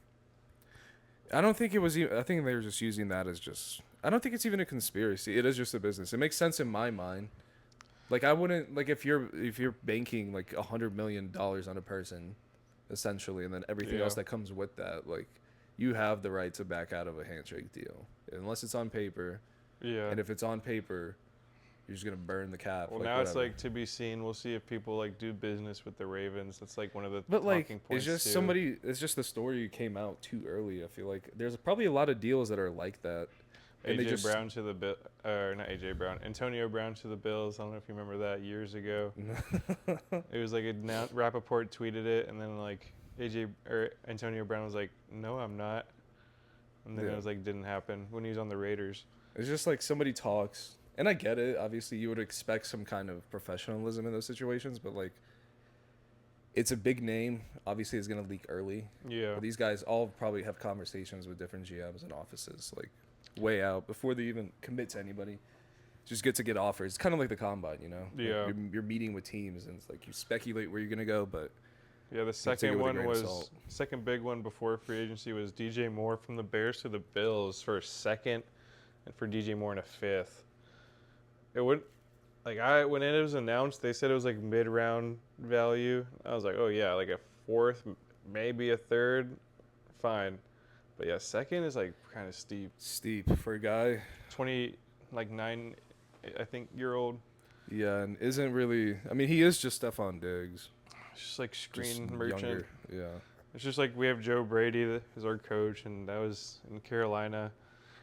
[SPEAKER 1] I don't think it was. I think they were just using that as just. I don't think it's even a conspiracy. It is just a business. It makes sense in my mind. Like I wouldn't like if you're banking like $100 million on a person, essentially, and then everything else that comes with that. Like you have the right to back out of a handshake deal unless it's on paper.
[SPEAKER 2] Yeah.
[SPEAKER 1] And if it's on paper, you're just gonna burn the cap.
[SPEAKER 2] Well,
[SPEAKER 1] like,
[SPEAKER 2] now it's
[SPEAKER 1] whatever.
[SPEAKER 2] like to be seen. We'll see if people like do business with the Ravens. That's like one of the
[SPEAKER 1] But like,
[SPEAKER 2] talking points.
[SPEAKER 1] it's just
[SPEAKER 2] too.
[SPEAKER 1] somebody. It's just the story came out too early. I feel like there's probably a lot of deals that are like that. And they
[SPEAKER 2] AJ
[SPEAKER 1] just
[SPEAKER 2] Brown to the or not AJ Brown, Antonio Brown to the Bills. I don't know if you remember that years ago. It was like Rappaport tweeted it, and then like AJ or Antonio Brown was like, "No, I'm not," and then it was like didn't happen when he was on the Raiders.
[SPEAKER 1] It's just like somebody talks, and I get it. Obviously, you would expect some kind of professionalism in those situations, but like, it's a big name. Obviously, it's gonna leak early.
[SPEAKER 2] Yeah.
[SPEAKER 1] But these guys all probably have conversations with different GMs and offices, like way out before they even commit to anybody. Just get to get offers. It's kind of like the combine, you know.
[SPEAKER 2] Yeah.
[SPEAKER 1] Like you're meeting with teams, and it's like you speculate where you're gonna go, but
[SPEAKER 2] Yeah, the
[SPEAKER 1] take it
[SPEAKER 2] second
[SPEAKER 1] with a
[SPEAKER 2] one
[SPEAKER 1] grain of
[SPEAKER 2] was
[SPEAKER 1] salt.
[SPEAKER 2] second big one before free agency was DJ Moore from the Bears to the Bills for a second, and for DJ Moore in a fifth. It would, like when it was announced, they said it was like mid-round value. I was like, oh yeah, like a fourth, maybe a third, fine. But yeah, second is like kind of steep.
[SPEAKER 1] Steep for a guy.
[SPEAKER 2] 9, I think, year old.
[SPEAKER 1] Yeah, and isn't really. I mean, he is just Stephon Diggs.
[SPEAKER 2] It's just like
[SPEAKER 1] Just
[SPEAKER 2] screen merchant.
[SPEAKER 1] younger. Yeah.
[SPEAKER 2] It's just like we have Joe Brady as our coach, and that was in Carolina.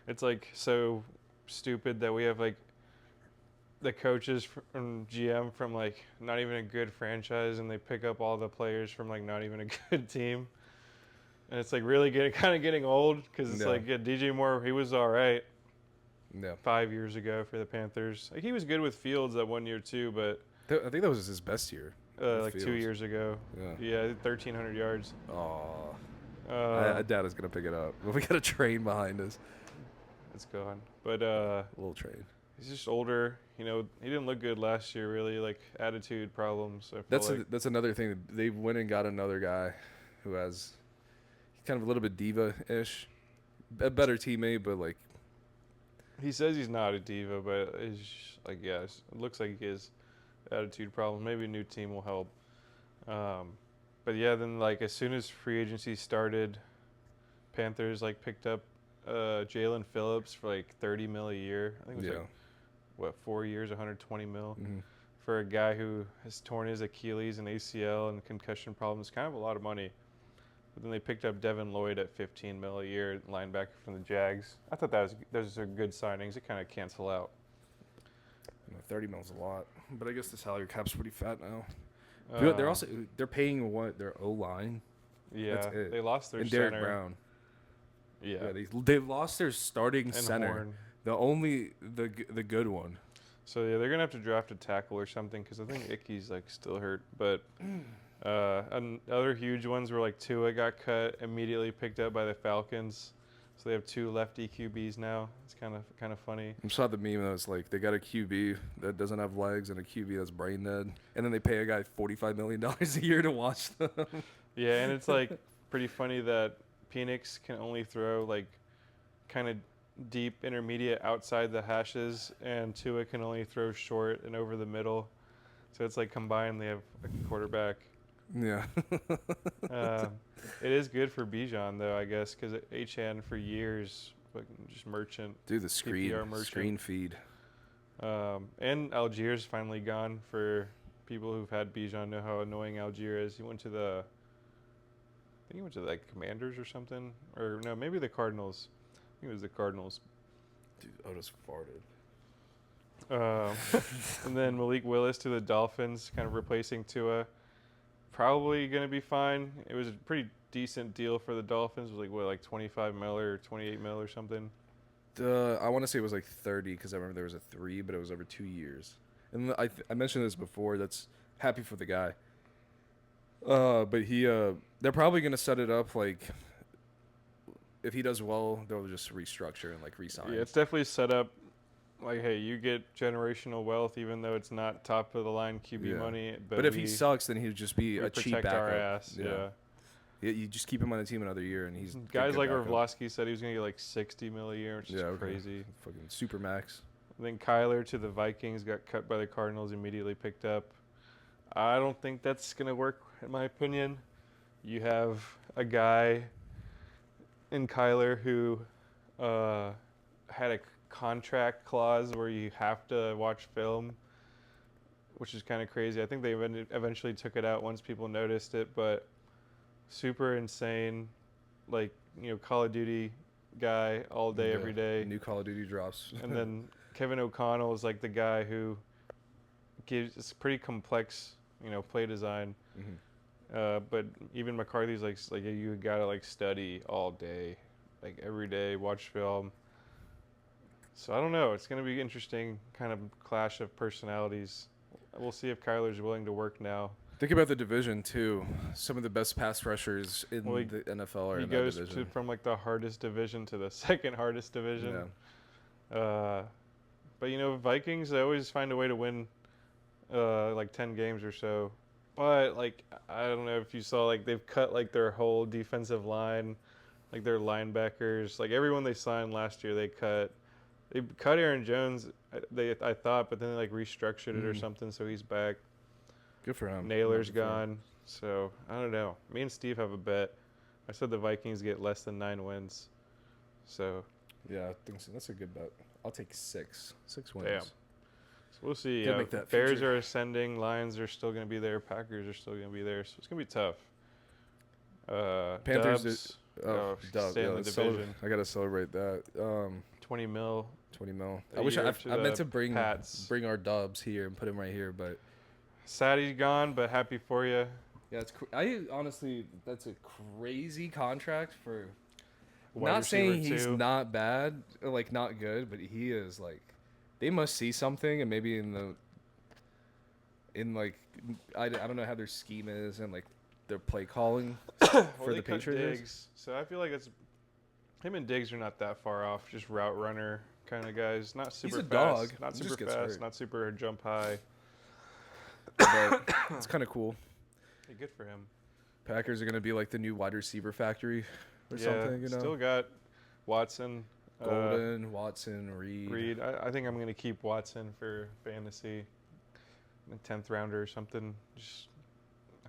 [SPEAKER 2] It's like so stupid that we have like the coaches from GM from like not even a good franchise, and they pick up all the players from like not even a good team. And it's like really getting old because it's like DJ Moore, he was all right
[SPEAKER 1] Yeah.
[SPEAKER 2] 5 years ago for the Panthers. Like he was good with Fields that 1 year too, but
[SPEAKER 1] I think that was his best year.
[SPEAKER 2] like
[SPEAKER 1] Fields.
[SPEAKER 2] 2 years ago,
[SPEAKER 1] Yeah.
[SPEAKER 2] 1,300 yards.
[SPEAKER 1] Oh. I doubt it's gonna pick it up. But we got a train behind us.
[SPEAKER 2] It's gone. But
[SPEAKER 1] A little train.
[SPEAKER 2] he's just older. You know, he didn't look good last year. Really, like attitude problems. I feel
[SPEAKER 1] That's another thing. They went and got another guy who has kind of a little bit diva-ish, a better teammate, but like
[SPEAKER 2] he says he's not a diva, but it's like it looks like he is. Attitude problem. Maybe a new team will help. But yeah, then like as soon as free agency started, Panthers like picked up Jalen Phillips for like 30 mil a year. I think it was like 4 years, 120 mil for a guy who has torn his Achilles and ACL and concussion problems. Kind of a lot of money. But then they picked up Devin Lloyd at 15 mil a year, linebacker from the Jags. I thought those are good signings. It kind of cancel out.
[SPEAKER 1] 30 mil is a lot, but I guess the salary cap's pretty fat now. They're paying what their O-line.
[SPEAKER 2] Yeah,
[SPEAKER 1] That's it.
[SPEAKER 2] they lost their
[SPEAKER 1] and
[SPEAKER 2] center.
[SPEAKER 1] Derek Brown.
[SPEAKER 2] Yeah,
[SPEAKER 1] they lost their starting
[SPEAKER 2] and
[SPEAKER 1] center.
[SPEAKER 2] Horn.
[SPEAKER 1] The good one.
[SPEAKER 2] So yeah, they're gonna have to draft a tackle or something because I think Icky's like still hurt. But and other huge ones were like Tua got cut, immediately picked up by the Falcons. So they have 2 lefty QBs now. It's kind of funny.
[SPEAKER 1] I saw the meme that was like they got a QB that doesn't have legs and a QB that's brain dead, and then they pay a guy $45 million a year to watch them.
[SPEAKER 2] Yeah, and it's like pretty funny that Penix can only throw like kind of deep intermediate outside the hashes, and Tua can only throw short and over the middle. So it's like combined they have a quarterback.
[SPEAKER 1] Yeah.
[SPEAKER 2] It is good for Bijan though, I guess, because H-Hand for years, just merchant.
[SPEAKER 1] Dude, the screen
[SPEAKER 2] merchant.
[SPEAKER 1] feed.
[SPEAKER 2] And Algiers finally gone. For people who've had Bijan know how annoying Algier is. He went to I think he went to like Commanders or something, or no, maybe the Cardinals. I think it was the Cardinals.
[SPEAKER 1] Dude, Otis farted.
[SPEAKER 2] And then Malik Willis to the Dolphins, kind of replacing Tua. probably going to be fine. It was a pretty decent deal for the Dolphins. It was like 25 mil or 28 mil or something.
[SPEAKER 1] I want to say it was like 30 because I remember there was a 3, but it was over 2 years. And I mentioned this before. That's happy for the guy. But they're probably gonna set it up like if he does well, they'll just restructure and like resign.
[SPEAKER 2] Yeah, it's definitely set up like, hey, you get generational wealth, even though it's not top of the line QB money.
[SPEAKER 1] But if he sucks, then he'd just be a cheap
[SPEAKER 2] protect
[SPEAKER 1] backup.
[SPEAKER 2] our ass. Yeah.
[SPEAKER 1] You just keep him on the team another year, and he's
[SPEAKER 2] guys like Orlovsky said he was gonna get like 60 mil a year, which is crazy.
[SPEAKER 1] Fucking super max.
[SPEAKER 2] Then Kyler to the Vikings got cut by the Cardinals, immediately picked up. I don't think that's gonna work, in my opinion. You have a guy in Kyler who had a contract clause where you have to watch film, which is kind of crazy. I think they eventually took it out once people noticed it, but super insane. Like, Call of Duty guy all day, every day.
[SPEAKER 1] New Call of Duty drops.
[SPEAKER 2] And then Kevin O'Connell is like the guy who gives it's pretty complex, play design.
[SPEAKER 1] Mm-hmm.
[SPEAKER 2] But even McCarthy's like you gotta like study all day, like every day, watch film. So I don't know. It's gonna be interesting, kind of clash of personalities. We'll see if Kyler's willing to work now.
[SPEAKER 1] Think about the division too. Some of the best pass rushers in the NFL are in that division.
[SPEAKER 2] He goes from like the hardest division to the second hardest division.
[SPEAKER 1] Yeah.
[SPEAKER 2] But Vikings, they always find a way to win like 10 games or so. But like I don't know if you saw, like they've cut like their whole defensive line, like their linebackers, like everyone they signed last year they cut. They cut Aaron Jones, I thought, but then they like restructured it or something, so he's back.
[SPEAKER 1] Good for him.
[SPEAKER 2] Naylor's gone. So I don't know. Me and Steve have a bet. I said the Vikings get less than 9 wins. So
[SPEAKER 1] yeah, I think so. That's a good bet. I'll take 6 wins.
[SPEAKER 2] Damn. So we'll see.
[SPEAKER 1] Make that
[SPEAKER 2] Bears
[SPEAKER 1] future.
[SPEAKER 2] are ascending. Lions are still going to be there. Packers are still going to be there. So it's going to be tough.
[SPEAKER 1] Panthers.
[SPEAKER 2] Dubs. Stay in the division.
[SPEAKER 1] I gotta celebrate that.
[SPEAKER 2] 20 mil.
[SPEAKER 1] 20 mil.
[SPEAKER 2] A
[SPEAKER 1] I wish
[SPEAKER 2] year
[SPEAKER 1] I meant to bring
[SPEAKER 2] Pats.
[SPEAKER 1] our Doubs here and put him right here, but
[SPEAKER 2] Sad he's gone, but happy for you.
[SPEAKER 1] yeah, I honestly, that's a crazy contract for.
[SPEAKER 2] Wide
[SPEAKER 1] Not
[SPEAKER 2] receiver
[SPEAKER 1] saying he's
[SPEAKER 2] too.
[SPEAKER 1] not bad, or like not good, but he is like, they must see something, and maybe I don't know how their scheme is and like their play calling for the Patriots.
[SPEAKER 2] Diggs, so I feel like him and Diggs are not that far off. Just route runner kind of guys. Not super
[SPEAKER 1] He's a
[SPEAKER 2] fast.
[SPEAKER 1] dog.
[SPEAKER 2] Not
[SPEAKER 1] He
[SPEAKER 2] super
[SPEAKER 1] just gets
[SPEAKER 2] fast.
[SPEAKER 1] hurt.
[SPEAKER 2] Not super jump high.
[SPEAKER 1] But it's kind of cool.
[SPEAKER 2] Hey, good for him.
[SPEAKER 1] Packers are gonna be like the new wide receiver factory or something.
[SPEAKER 2] Still got Watson.
[SPEAKER 1] Golden, Watson, Reed.
[SPEAKER 2] I think I'm going to keep Watson for fantasy. A 10th rounder or something. Just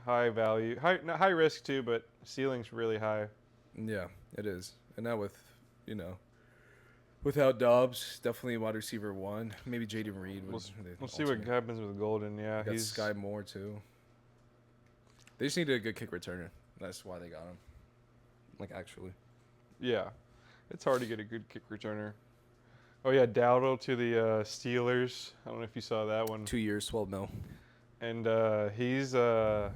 [SPEAKER 2] high value. Not high risk too, but ceiling's really high.
[SPEAKER 1] Yeah, it is. And now without Doubs, definitely wide receiver 1. Maybe Jaden Reed.
[SPEAKER 2] We'll see what happens with Golden. Yeah,
[SPEAKER 1] he's Sky Moore too. They just need a good kick returner. That's why they got him. Like actually.
[SPEAKER 2] Yeah. It's hard to get a good kick returner. Oh, yeah, Dowdle to the Steelers. I don't know if you saw that one.
[SPEAKER 1] 2 years, 12 mil.
[SPEAKER 2] And he's on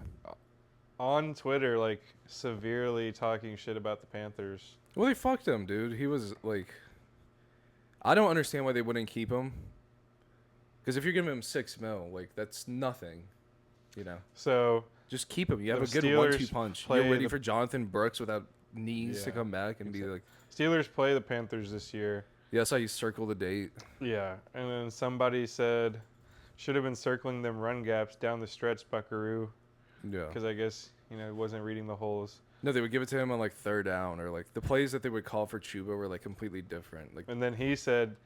[SPEAKER 2] Twitter, like, severely talking shit about the Panthers.
[SPEAKER 1] Well, they fucked him, dude. He was, like... I don't understand why they wouldn't keep him. Because if you're giving him 6 mil, like, that's nothing,
[SPEAKER 2] So...
[SPEAKER 1] Just keep him. You have a good
[SPEAKER 2] Steelers
[SPEAKER 1] 1-2 punch. You're waiting for Jonathan Brooks without knees to come back and be like...
[SPEAKER 2] Steelers play the Panthers this year.
[SPEAKER 1] Yeah, I saw you circle the date.
[SPEAKER 2] Yeah, and then somebody said, should have been circling them run gaps down the stretch, Buckaroo.
[SPEAKER 1] Yeah.
[SPEAKER 2] Because I guess, he wasn't reading the holes.
[SPEAKER 1] No, they would give it to him on, like, 3rd down. Or, like, the plays that they would call for Chuba were, like, completely different. Like,
[SPEAKER 2] and then he said,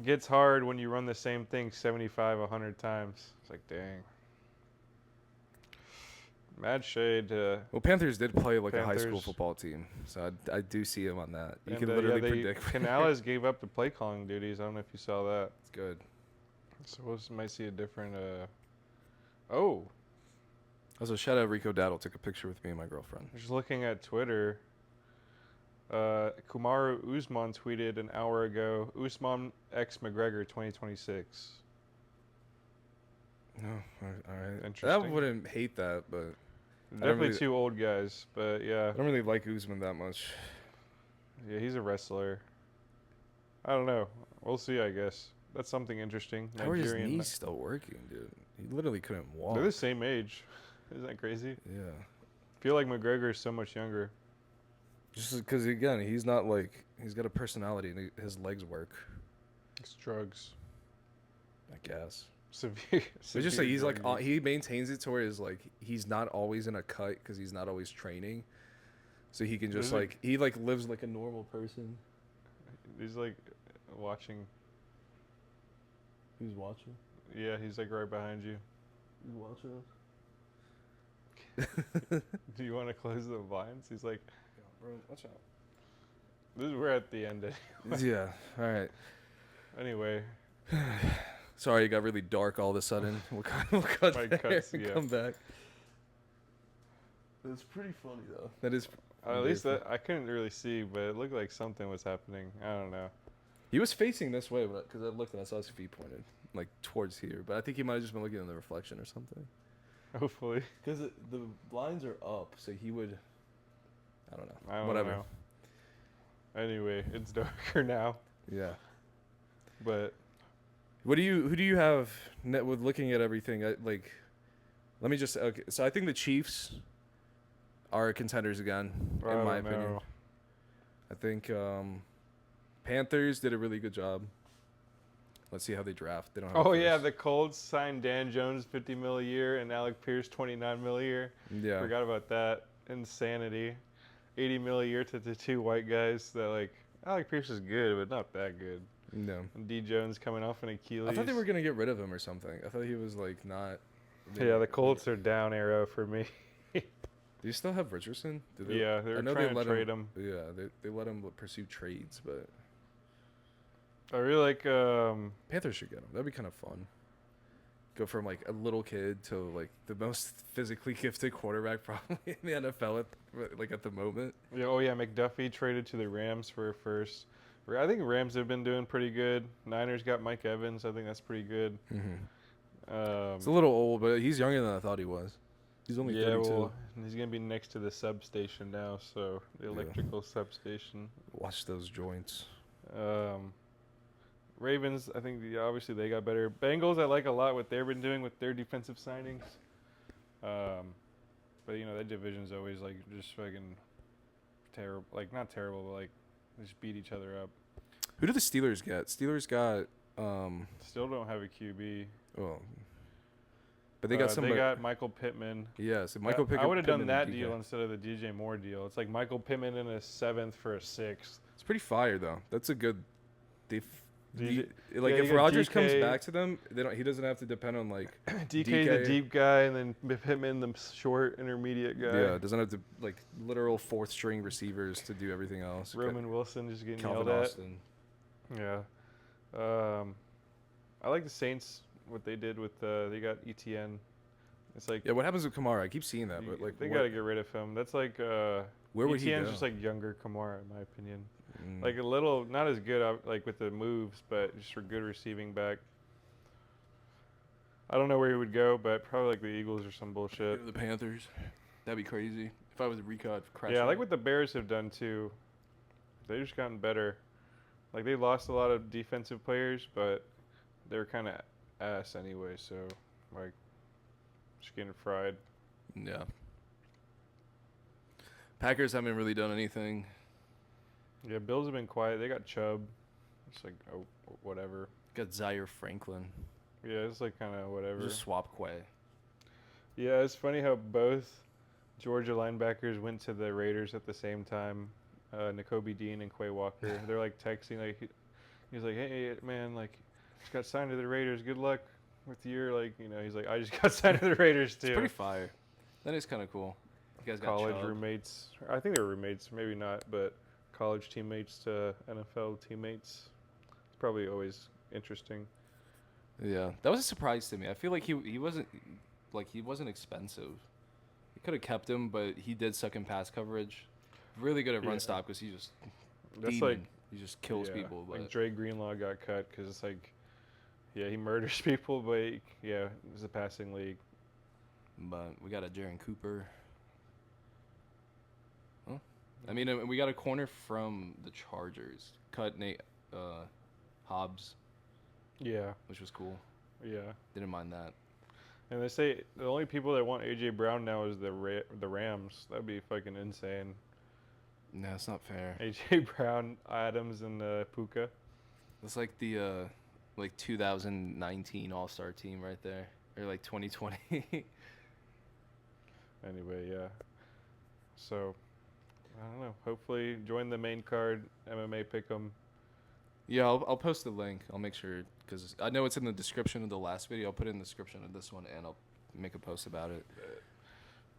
[SPEAKER 2] gets hard when you run the same thing 75, 100 times. It's like, dang. Mad shade.
[SPEAKER 1] Well, Panthers did play like a high school football team, so I do see him on that. You can literally predict.
[SPEAKER 2] Canales gave up the play calling duties. I don't know if you saw that.
[SPEAKER 1] It's good.
[SPEAKER 2] So we might see a different. Oh.
[SPEAKER 1] Also, shout out Rico Daddle. Took a picture with me and my girlfriend.
[SPEAKER 2] Just looking at Twitter. Kamaru Usman tweeted an hour ago, Usman x McGregor 2026.
[SPEAKER 1] No, all right. I
[SPEAKER 2] Interesting.
[SPEAKER 1] wouldn't hate that, but
[SPEAKER 2] Definitely
[SPEAKER 1] really-
[SPEAKER 2] two old guys, but yeah.
[SPEAKER 1] I don't really like Usman that much.
[SPEAKER 2] Yeah, he's a wrestler. I don't know. We'll see, I guess. That's something interesting.
[SPEAKER 1] How are his
[SPEAKER 2] Nigerian.
[SPEAKER 1] knees still working, dude? He literally couldn't walk.
[SPEAKER 2] They're the same age. Isn't that crazy?
[SPEAKER 1] Yeah.
[SPEAKER 2] I feel like McGregor is so much younger.
[SPEAKER 1] Just because, again, he's not like... He's got a personality and his legs work,
[SPEAKER 2] It's drugs.
[SPEAKER 1] I guess.
[SPEAKER 2] Severe.
[SPEAKER 1] It's just like he's like...
[SPEAKER 2] drug use.
[SPEAKER 1] he maintains it to where he's like... He's not always in a cut because he's not always training. So he can just
[SPEAKER 2] Is it-
[SPEAKER 1] like... He like lives like a normal person.
[SPEAKER 2] He's like watching.
[SPEAKER 1] Who's watching?
[SPEAKER 2] Yeah, he's like right behind you.
[SPEAKER 1] Who's watching
[SPEAKER 2] Do you want to close the blinds? He's like,
[SPEAKER 1] Bro, watch out.
[SPEAKER 2] we're at the end.
[SPEAKER 1] Yeah, alright.
[SPEAKER 2] Anyway,
[SPEAKER 1] Sorry, it got really dark all of a sudden. We'll cut
[SPEAKER 2] Might
[SPEAKER 1] there
[SPEAKER 2] cuts,
[SPEAKER 1] and
[SPEAKER 2] yeah.
[SPEAKER 1] come back. That's pretty funny, though. That is...
[SPEAKER 2] at least that I couldn't really see, but it looked like something was happening. I don't know.
[SPEAKER 1] He was facing this way because I looked and I saw his feet pointed, like, towards here. But I think he might have just been looking in the reflection or something.
[SPEAKER 2] Hopefully.
[SPEAKER 1] Because the blinds are up, so he would... I don't know.
[SPEAKER 2] I don't
[SPEAKER 1] Whatever.
[SPEAKER 2] know. Anyway, it's darker now,
[SPEAKER 1] Yeah.
[SPEAKER 2] but
[SPEAKER 1] Who do you have with looking at everything? Like, let me just... Okay, so I think the Chiefs are contenders again,
[SPEAKER 2] I
[SPEAKER 1] in my
[SPEAKER 2] don't
[SPEAKER 1] opinion.
[SPEAKER 2] know.
[SPEAKER 1] I think Panthers did a really good job. Let's see how they draft. They don't have
[SPEAKER 2] Oh
[SPEAKER 1] a
[SPEAKER 2] yeah,
[SPEAKER 1] first.
[SPEAKER 2] the Colts signed Dan Jones $50 million a year and Alec Pierce $29 million a year.
[SPEAKER 1] Yeah.
[SPEAKER 2] Forgot about that. Insanity. $80 million a year to the two white guys that like Alec Pierce is good, but not that good.
[SPEAKER 1] No.
[SPEAKER 2] And D Jones coming off an Achilles.
[SPEAKER 1] I thought they were gonna get rid of him or something. I thought he was like not.
[SPEAKER 2] Yeah, the Colts are down arrow for me.
[SPEAKER 1] Do you still have Richardson? Do they,
[SPEAKER 2] Yeah, they're
[SPEAKER 1] I know
[SPEAKER 2] trying
[SPEAKER 1] they
[SPEAKER 2] to
[SPEAKER 1] let
[SPEAKER 2] trade him.
[SPEAKER 1] Yeah, they let him pursue trades, but
[SPEAKER 2] I really like
[SPEAKER 1] Panthers should get him. That'd be kind of fun. Go from like a little kid to like the most physically gifted quarterback probably in the NFL at the moment.
[SPEAKER 2] yeah, oh yeah, McDuffie traded to the Rams for a first. I think Rams have been doing pretty good. Niners got Mike Evans. I think that's pretty good.
[SPEAKER 1] It's a little old, but he's younger than I thought he was. He's only 32.
[SPEAKER 2] Well, he's gonna be next to the substation now, so the electrical substation.
[SPEAKER 1] Watch those joints.
[SPEAKER 2] Ravens, I think obviously they got better. Bengals, I like a lot what they've been doing with their defensive signings. But you know that division's always like just fucking terrible. Like not terrible, but like they just beat each other up.
[SPEAKER 1] Who did the Steelers get? Steelers got
[SPEAKER 2] Still don't have a QB.
[SPEAKER 1] oh, but they got somebody.
[SPEAKER 2] They got Michael Pittman.
[SPEAKER 1] Yeah, so Michael Pittman.
[SPEAKER 2] I would have done
[SPEAKER 1] and
[SPEAKER 2] that
[SPEAKER 1] DK.
[SPEAKER 2] deal instead of the DJ Moore deal. It's like Michael Pittman in a 7th for a 6th.
[SPEAKER 1] It's pretty fire though. That's a good. Like
[SPEAKER 2] Yeah,
[SPEAKER 1] if
[SPEAKER 2] you got
[SPEAKER 1] Rodgers comes
[SPEAKER 2] DK.
[SPEAKER 1] back to them, they don't. He doesn't have to depend on like.
[SPEAKER 2] DK's
[SPEAKER 1] DK.
[SPEAKER 2] the deep guy, and then Pittman the short intermediate guy.
[SPEAKER 1] Yeah, doesn't have to like literal fourth string receivers to do everything else.
[SPEAKER 2] Roman Wilson just getting
[SPEAKER 1] Calvin
[SPEAKER 2] yelled
[SPEAKER 1] Austin.
[SPEAKER 2] at. Yeah. I like the Saints. What they did with they got ETN. It's like
[SPEAKER 1] Yeah, what happens with Kamara? I keep seeing that, but like
[SPEAKER 2] they
[SPEAKER 1] what-
[SPEAKER 2] got to get rid of him. That's like
[SPEAKER 1] where would he
[SPEAKER 2] ETN's
[SPEAKER 1] go?
[SPEAKER 2] just like younger Kamara in my opinion.
[SPEAKER 1] Mm.
[SPEAKER 2] Like a little, not as good like with the moves, but just for good receiving back. I don't know where he would go, but probably like the Eagles or some bullshit.
[SPEAKER 1] The Panthers. That'd be crazy. If I was Rico, I'd crash.
[SPEAKER 2] Yeah, I
[SPEAKER 1] out.
[SPEAKER 2] like what the Bears have done too. They've just gotten better. Like they lost a lot of defensive players, but they're kind of ass anyway. So like, just getting fried.
[SPEAKER 1] Yeah. Packers haven't really done anything.
[SPEAKER 2] Yeah, Bills have been quiet. They got Chubb. It's like oh whatever.
[SPEAKER 1] Got Zaire Franklin.
[SPEAKER 2] Yeah, it's like kind of whatever.
[SPEAKER 1] Just swap Quay.
[SPEAKER 2] Yeah, it's funny how both Georgia linebackers went to the Raiders at the same time. N'Kobe Dean and Quay Walker. They're like texting, like he's like, "Hey man, like just got signed to the Raiders. Good luck with your like, you know." He's like, "I just got signed to the Raiders too."
[SPEAKER 1] It's pretty fire. That is kind of cool. You guys got
[SPEAKER 2] College
[SPEAKER 1] Chubb.
[SPEAKER 2] roommates. I think they were roommates, maybe not, but college teammates to NFL teammates. It's probably always interesting.
[SPEAKER 1] Yeah, that was a surprise to me. I feel like he wasn't expensive. He could have kept him, but he did suck in pass coverage. Really good at run
[SPEAKER 2] Yeah.
[SPEAKER 1] stop because he just
[SPEAKER 2] That's
[SPEAKER 1] demon.
[SPEAKER 2] like
[SPEAKER 1] He just kills
[SPEAKER 2] yeah,
[SPEAKER 1] people. But
[SPEAKER 2] like Dre Greenlaw got cut because it's like Yeah, he murders people, but it's a passing league.
[SPEAKER 1] But we got a Jaron Cooper. Well, I mean, we got a corner from the Chargers. Cut Nate Hobbs,
[SPEAKER 2] Yeah,
[SPEAKER 1] which was cool.
[SPEAKER 2] yeah.
[SPEAKER 1] Didn't mind that.
[SPEAKER 2] And they say the only people that want AJ Brown now is the Rams. That'd be fucking insane.
[SPEAKER 1] No, it's not fair.
[SPEAKER 2] AJ Brown, Adams, and Puka.
[SPEAKER 1] It's like the 2019 All-Star team right there, or like 2020.
[SPEAKER 2] Anyway, yeah. So, I don't know. Hopefully, join the main card MMA pick'em.
[SPEAKER 1] Yeah, I'll post the link. I'll make sure, because I know it's in the description of the last video. I'll put it in the description of this one, and I'll make a post about it.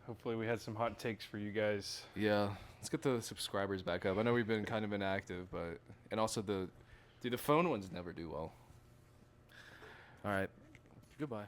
[SPEAKER 2] Hopefully, we had some hot takes for you guys.
[SPEAKER 1] Yeah, let's get the subscribers back up. I know we've been kind of inactive, but and also the phone ones never do well. All right, goodbye.